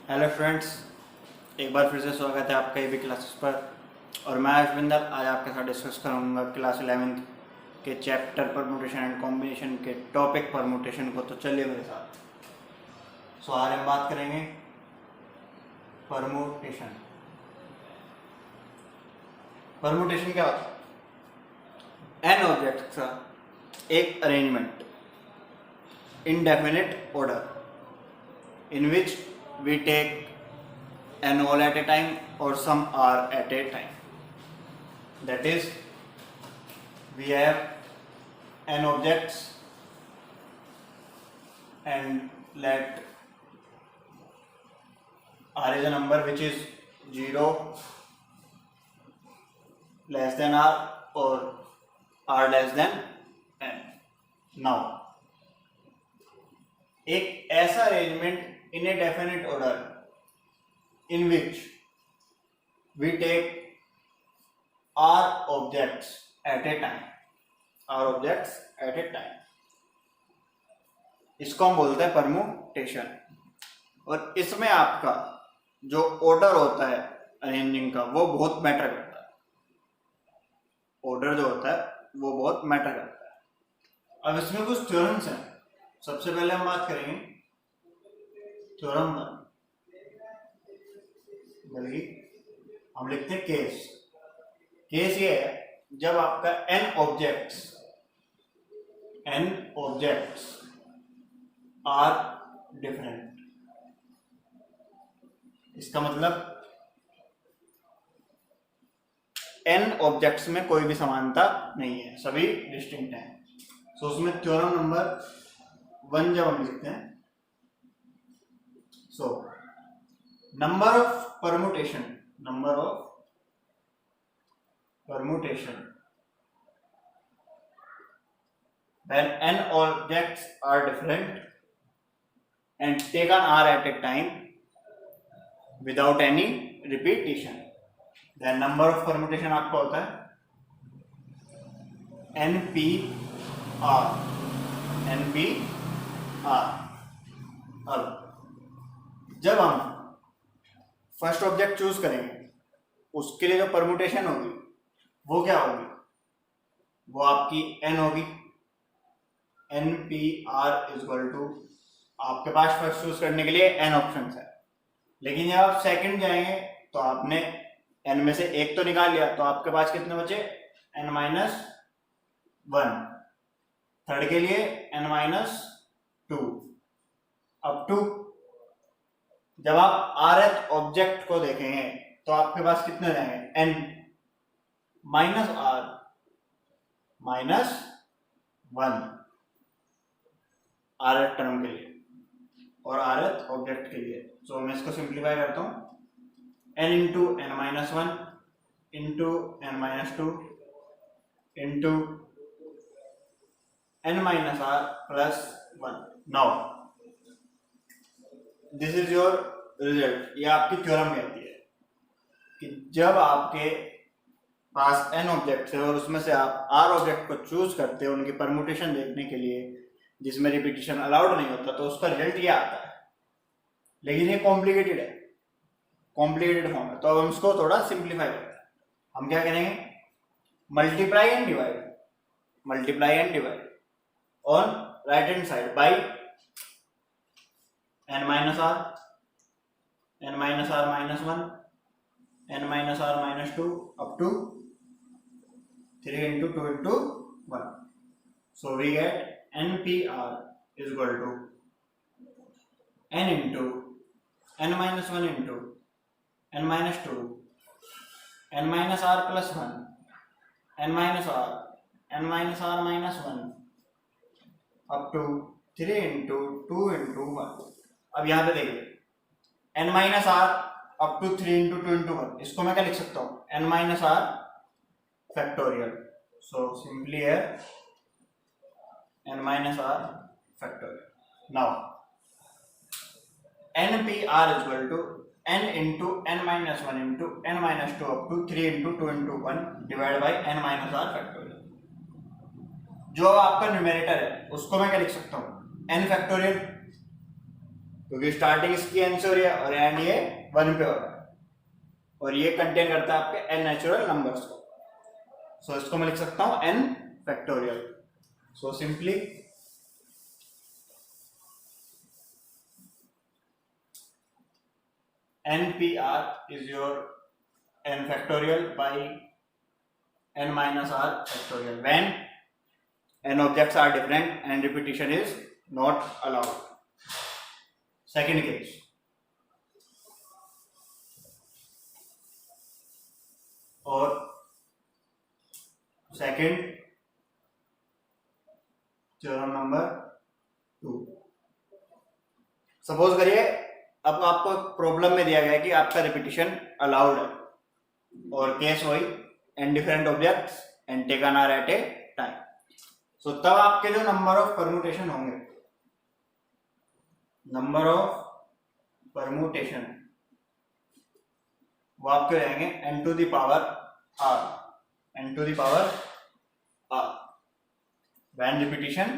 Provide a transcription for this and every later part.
Hello friends, एक बार फिर से स्वागत है आपका ईबी क्लासेस पर। और मैं अश्विंदर आज आपके साथ डिस्कस करूंगा क्लास 11th के चैप्टर परमुटेशन एंड कॉम्बिनेशन के टॉपिक परमुटेशन को। तो चलिए मेरे साथ। आज हम बात करेंगे परमुटेशन। परमुटेशन क्या होता है? एन ऑब्जेक्ट का एक arrangement indefinite order in which we take n all at a time or some are at a time. That is, we have n objects and let r is a number which is 0 less than r or r less than n. Now एक ऐसा arrangement in a definite order in which we take r objects at a time, इसको हम बोलते हैं permutation. और इसमें आपका जो ऑर्डर होता है अरेंजिंग का वो बहुत मैटर करता है। ऑर्डर जो होता है वो बहुत मैटर करता है। अब इसमें कुछ थ्योरम्स हैं। सबसे पहले हम बात करेंगे थ्योरम 1, बल्कि हम लिखते हैं केस। केस ये है जब आपका n ऑब्जेक्ट्स आर डिफरेंट। इसका मतलब n ऑब्जेक्ट्स में कोई भी समानता नहीं है, सभी डिस्टिंक्ट हैं। तो उसमें थ्योरम नंबर 1 जब हम लिखते हैं, so number of permutation when n objects are different and taken r at a time without any repetition, then number of permutation आपका होता है NPR। अब जब हम फर्स्ट ऑब्जेक्ट चूज करेंगे उसके लिए जो परमुटेशन होगी वो क्या होगी? वो आपकी n होगी। NPR इक्वल टू, आपके पास फर्स्ट चूज करने के लिए n ऑप्शंस है, लेकिन जब आप सेकंड जाएंगे तो आपने n में से एक तो निकाल लिया, तो आपके पास कितने बचे? n-1। थर्ड के लिए n-2 अप टू, जब आप rth ऑब्जेक्ट को देखेंगे तो आपके पास कितने रहेंगे? n minus r minus 1 rth term के लिए और rth ऑब्जेक्ट के लिए। तो मैं इसको सिंप्लीफाई करता हूं, n into n-1 into n-2 into n-r plus 1। Now this is your result. ये आपकी थ्योरम कहती है कि जब आपके पास n ऑब्जेक्ट है और उसमें से आप r ऑब्जेक्ट को चूज करते हो उनकी परमुटेशन देखने के लिए जिसमें रिपीटिशन अलाउड नहीं होता, तो उसका रिजल्ट ये आता है। लेकिन ये कॉम्प्लिकेटेड है, कॉम्प्लिकेटेड फॉर्म है। तो अब हम इसको थोड़ा सिंप्लीफाई करते हैं। हम क्या करेंगे? Multiply and divide on right hand side by n-r minus 1 n-r minus 2 up to 3 into 2 into 1। So we get NPR is equal to n into n-1 into n-2 n-r plus 1 n-r minus 1 up to 3 into 2 into 1। अब यहाँ पे देखिए n-r up to 3 into 2 into 1, इसको मैं क्या लिख सकता हूँ? n-r factorial. सो सिंपली है n-r factorial. Now NPR is equal to n into n-1 into n-2 up to 3 into 2 into 1 divided by n-r factorial। जो आपका न्यूमेरेटर है उसको मैं क्या लिख सकता हूँ? n फैक्टोरियल क्योंकि स्टार्टिंग इसकी n से हो रही है और एंड ये 1 पे हो रहा है, और ये कंटेन करता है आपके n नेचुरल नंबर्स को। सो इसको मैं लिख सकता हूं n factorial. So simply NPR is your n factorial by n minus r factorial when n objects are different and repetition is not allowed. Second case, or second theorem number 2. Suppose करिए अब आपको problem में दिया गया है कि आपका repetition allowed है, और केस वही and different objects and taken are at a time. So तब आपके जो नंबर ऑफ परम्यूटेशन होंगे, नंबर ऑफ परम्यूटेशन वो आपके रहेंगे n to the power r, n to the power r when repetition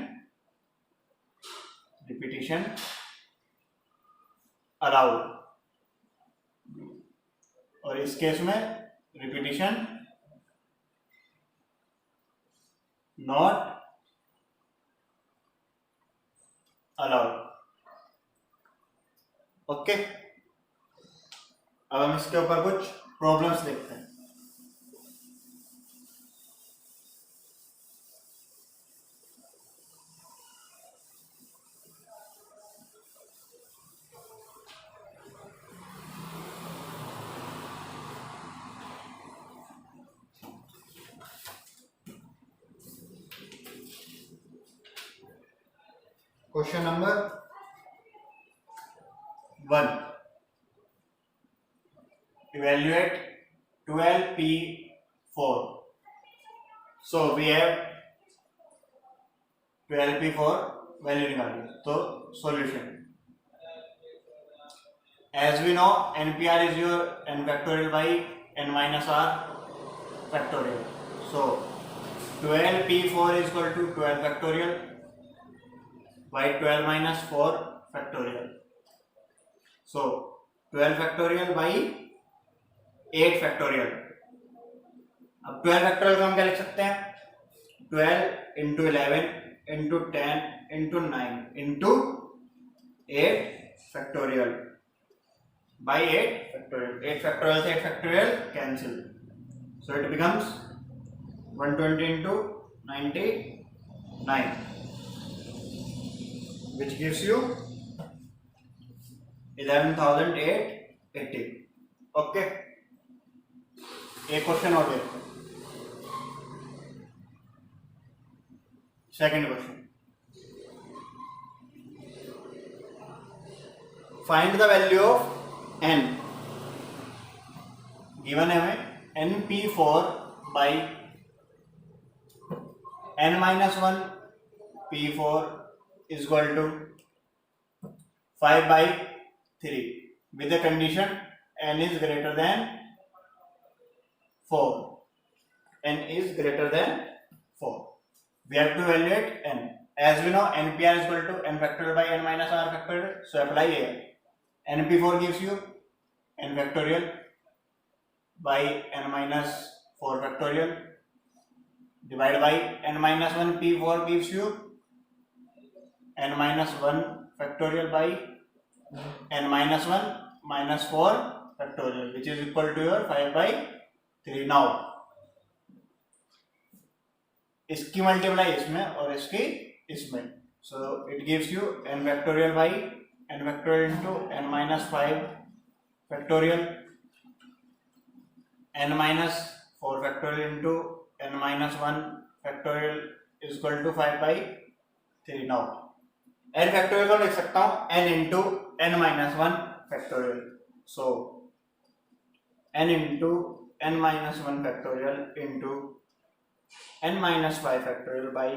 allowed, और इस केस में रिपीटिशन नॉट अलाउड। ओके, अब हम इसके ऊपर कुछ प्रॉब्लम्स देखते हैं। Question number 1, evaluate 12p4. So we have 12p4 value निकालिए। तो solution, as we know NPR is your n factorial by n minus r factorial. So 12p4 is equal to 12 factorial by 12 minus 4 factorial. So 12 factorial by 8 factorial. अब 12 factorial को हम क्या लिख सकते हैं? 12 into 11 into 10 into 9 into 8 factorial by 8 factorial. 8 factorial से 8 factorial cancel. So it becomes 120 into 99, which gives you 11,880. Okay, एक question और देखते हैं। Second question, find the value of n। Given है हमें np4 by n minus 1 p4 is equal to 5 by 3 with the condition n is greater than 4. n is greater than 4. We have to evaluate n. As we know, npr is equal to n factorial by n minus r factorial. So apply here. np4 gives you n factorial by n minus 4 factorial. Divide by n minus 1 p4 gives you n minus 1 factorial by n minus 1 minus 4 factorial, which is equal to your 5 by 3. Now इसकी multiply इसमें और इसकी इसमें, so it gives you n factorial by n factorial into n minus 5 factorial, n minus 4 factorial into n minus 1 factorial is equal to 5 by 3. Now n factorial को लिख सकता हूँ n into n minus 1 factorial. So n into n minus 1 factorial into n minus 5 factorial by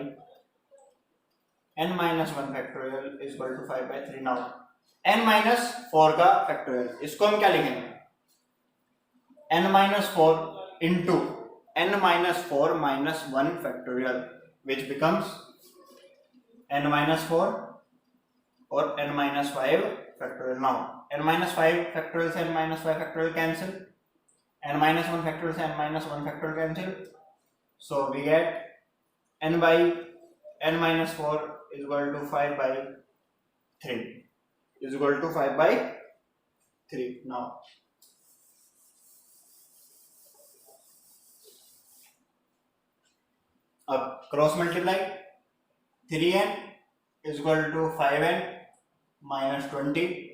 n minus 1 factorial is equal to 5 by 3. Now n minus 4 का factorial, इसको हम क्या लिखेंगे? n minus 4 into n minus 4 minus 1 factorial, which becomes n minus 4 और n minus 5 factorial. Now n minus 5 factorial से n minus 5 factorial cancel, n minus 1 factorial से n minus 1 factorial cancel, so we get n by n minus 4 is equal to 5 by 3 is equal to 5 by 3. Now अब cross multiply, 3n is equal to 5n minus 20,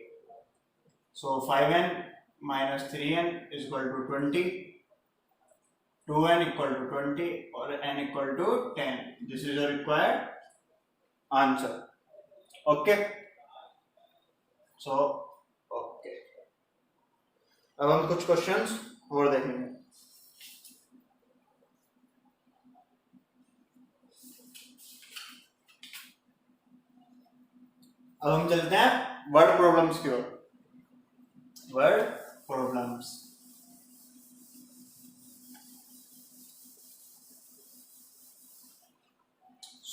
so 5n minus 3n is equal to 20, 2n equal to 20 or n equal to 10. This is your required answer. Okay, so okay, अब हम कुछ questions और देखेंगे. अब हम चलते हैं word problems की ओर. Word problems.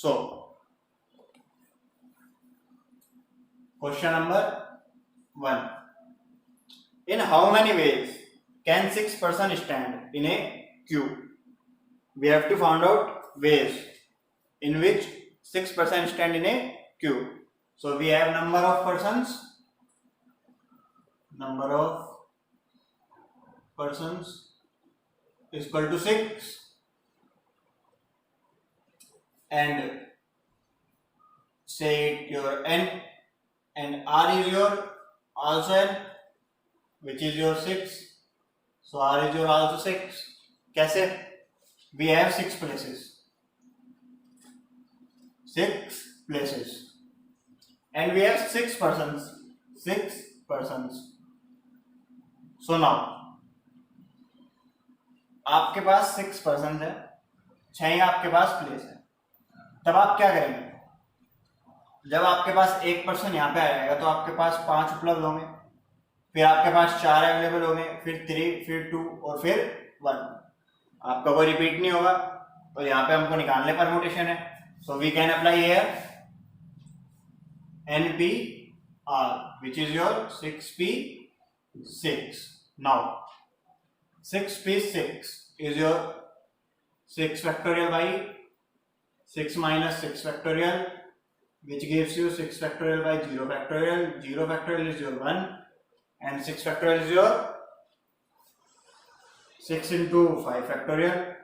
So question number 1. In how many ways can 6 persons stand in a queue? We have to find out ways in which 6 persons stand in a queue. So we have number of persons is equal to 6 and say your n and r is your also n which is your 6, so r is your also 6. कैसे? We have 6 places and we have 6 persons. So now आपके पास 6 persons है, 6 आपके पास place है. तब आप क्या करेंगे? जब आपके पास एक पर्सन यहाँ पे आ जाएगा तो आपके पास 5 उपलब्ध होंगे, फिर आपके पास 4 अवेलेबल होंगे, फिर 3, फिर 2 और फिर 1. आपका कोई रिपीट नहीं होगा. तो यहाँ पे हमको निकालने परमुटेशन है. So we can apply here NPR which is your 6p6. Now 6p6 is your 6 factorial by 6 minus 6 factorial which gives you 6 factorial by 0 factorial. 0 factorial is your 1 and 6 factorial is your 6 into 5 factorial.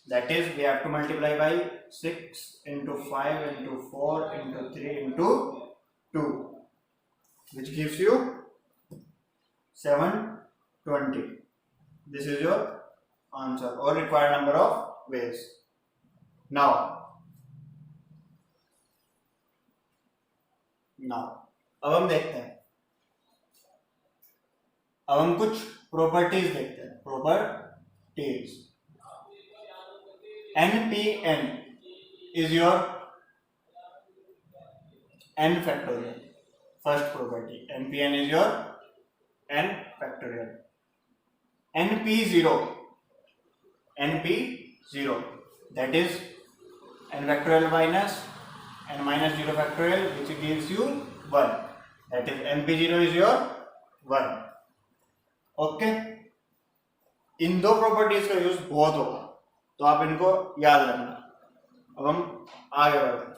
That is, we have to multiply by 6 into 5 into 4 into 3 into 2 which gives you 720. This is your answer or required number of ways. Now अब हम देखते हैं, अब हम कुछ properties देखते हैं. Properties. NPN is your n factorial. First property, NPN is your n factorial. NP0, that is n factorial minus n minus 0 factorial which gives you 1. That is NP0 is your 1. Okay, इन दो properties का use बहुत होगा तो आप इनको याद रखना. अब हम आगे बढ़ते हैं.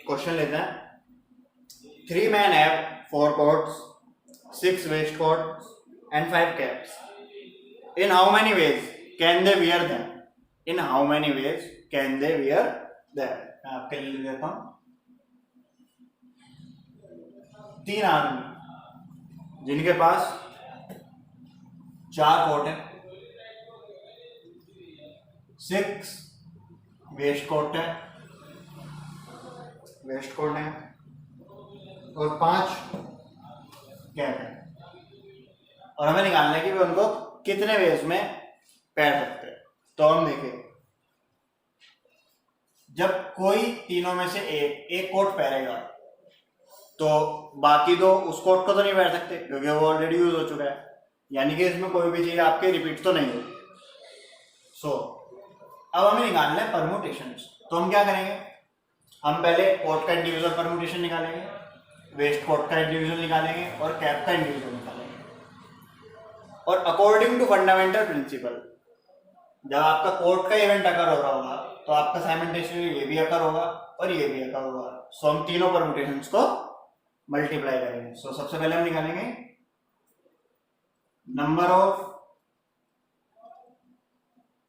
क्वेश्चन लेते हैं. 3 men have 4 coats, 6 waistcoats and 5 caps. In how many ways can they wear them? In how many ways can they wear them? मैं आपके लिए देता हूं. 3 आदमी जिनके पास 4 कोट है, 6 वेस्ट कोट है और 5 कैप है. और हमें निकालना है कि वे उनको कितने वेज में पहन सकते हैं. तो हम देखें, जब कोई तीनों में से एक कोट पहरेगा तो बाकी दो उस कोट को तो नहीं पहर सकते क्योंकि वो ऑलरेडी यूज हो चुका है, यानी कि इसमें कोई भी चीज आपके रिपीट तो नहीं होगी। सो अब हमें निकालना है परमुटेशंस। तो हम क्या करेंगे, हम पहले कोट का इंडिविजुअल परमुटेशन निकालेंगे, वेस्ट कोट का इंडिविजुअल निकालेंगे और कैप का इंडिविजुअल निकालेंगे। और अकॉर्डिंग टू फंडामेंटल प्रिंसिपल जब आपका कोट का इवेंट अकर हो रहा होगा तो आपका साइमल्टेनियसली ये भी अकर होगा और ये भी अकर होगा। सो हम तीनों परमुटेशंस को मल्टीप्लाई करेंगे। सो सबसे पहले हम निकालेंगे number of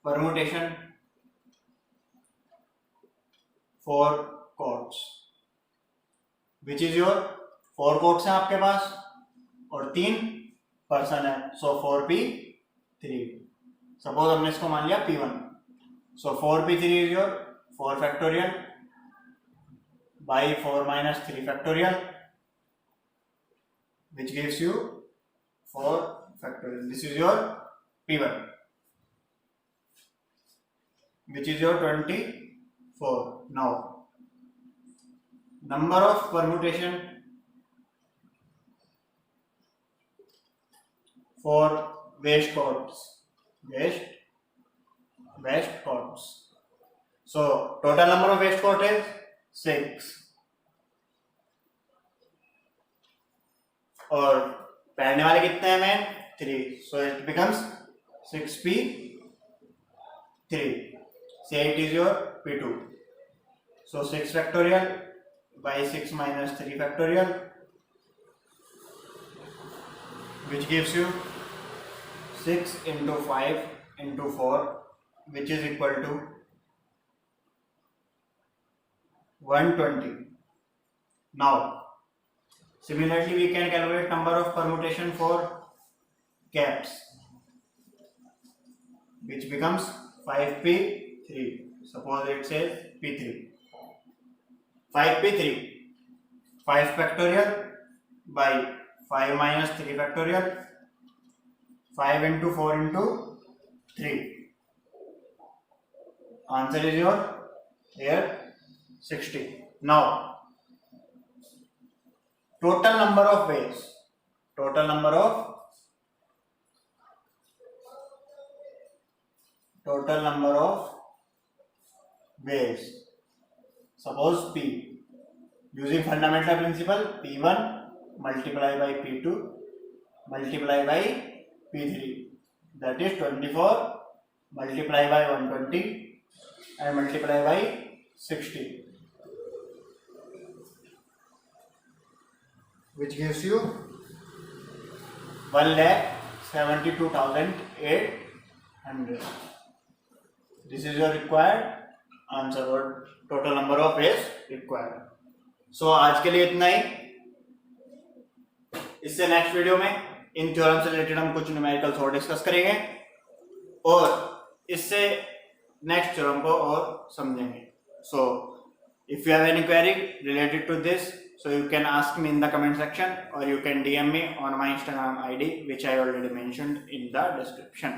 permutation for quotes which is your 4 quotes हैं आपके पास और 3 पर्सन है। सो 4p3, सपोज हमने इसको मान लिया p1। So 4p3 is your 4 factorial by 4 minus 3 factorial which gives you 4 factorial. This is your p1 which is your 24. Now number of permutation for waste codes. Waste codes. So total number of waste code is 6 और पहनने वाले कितने हैं man 3। So it becomes 6p3। say it is your p2। so 6 factorial by 6 minus 3 factorial which gives you 6 into 5 into 4 which is equal to 120। now similarly we can calculate number of permutation for caps which becomes 5p3। suppose it says p3, 5p3, 5 factorial by 5 minus 3 factorial, 5 into 4 into 3, answer is your here 60। now total number of ways, total number of ways, suppose p using fundamental principle p1 multiply by p2 multiply by p3 that is 24 multiply by 120 and multiply by 60 which gives you 1,72,800। this is your required answer or total number of ways required। so आज के लिए इतना ही। इससे next video में इन theorem से related हम कुछ numericals और डिस्कस करेंगे और इससे नेक्स्ट थ्योरम को और समझेंगे। so if you have any query related to this so you can ask me in the comment section or you can DM me on my Instagram ID which I already mentioned in the description।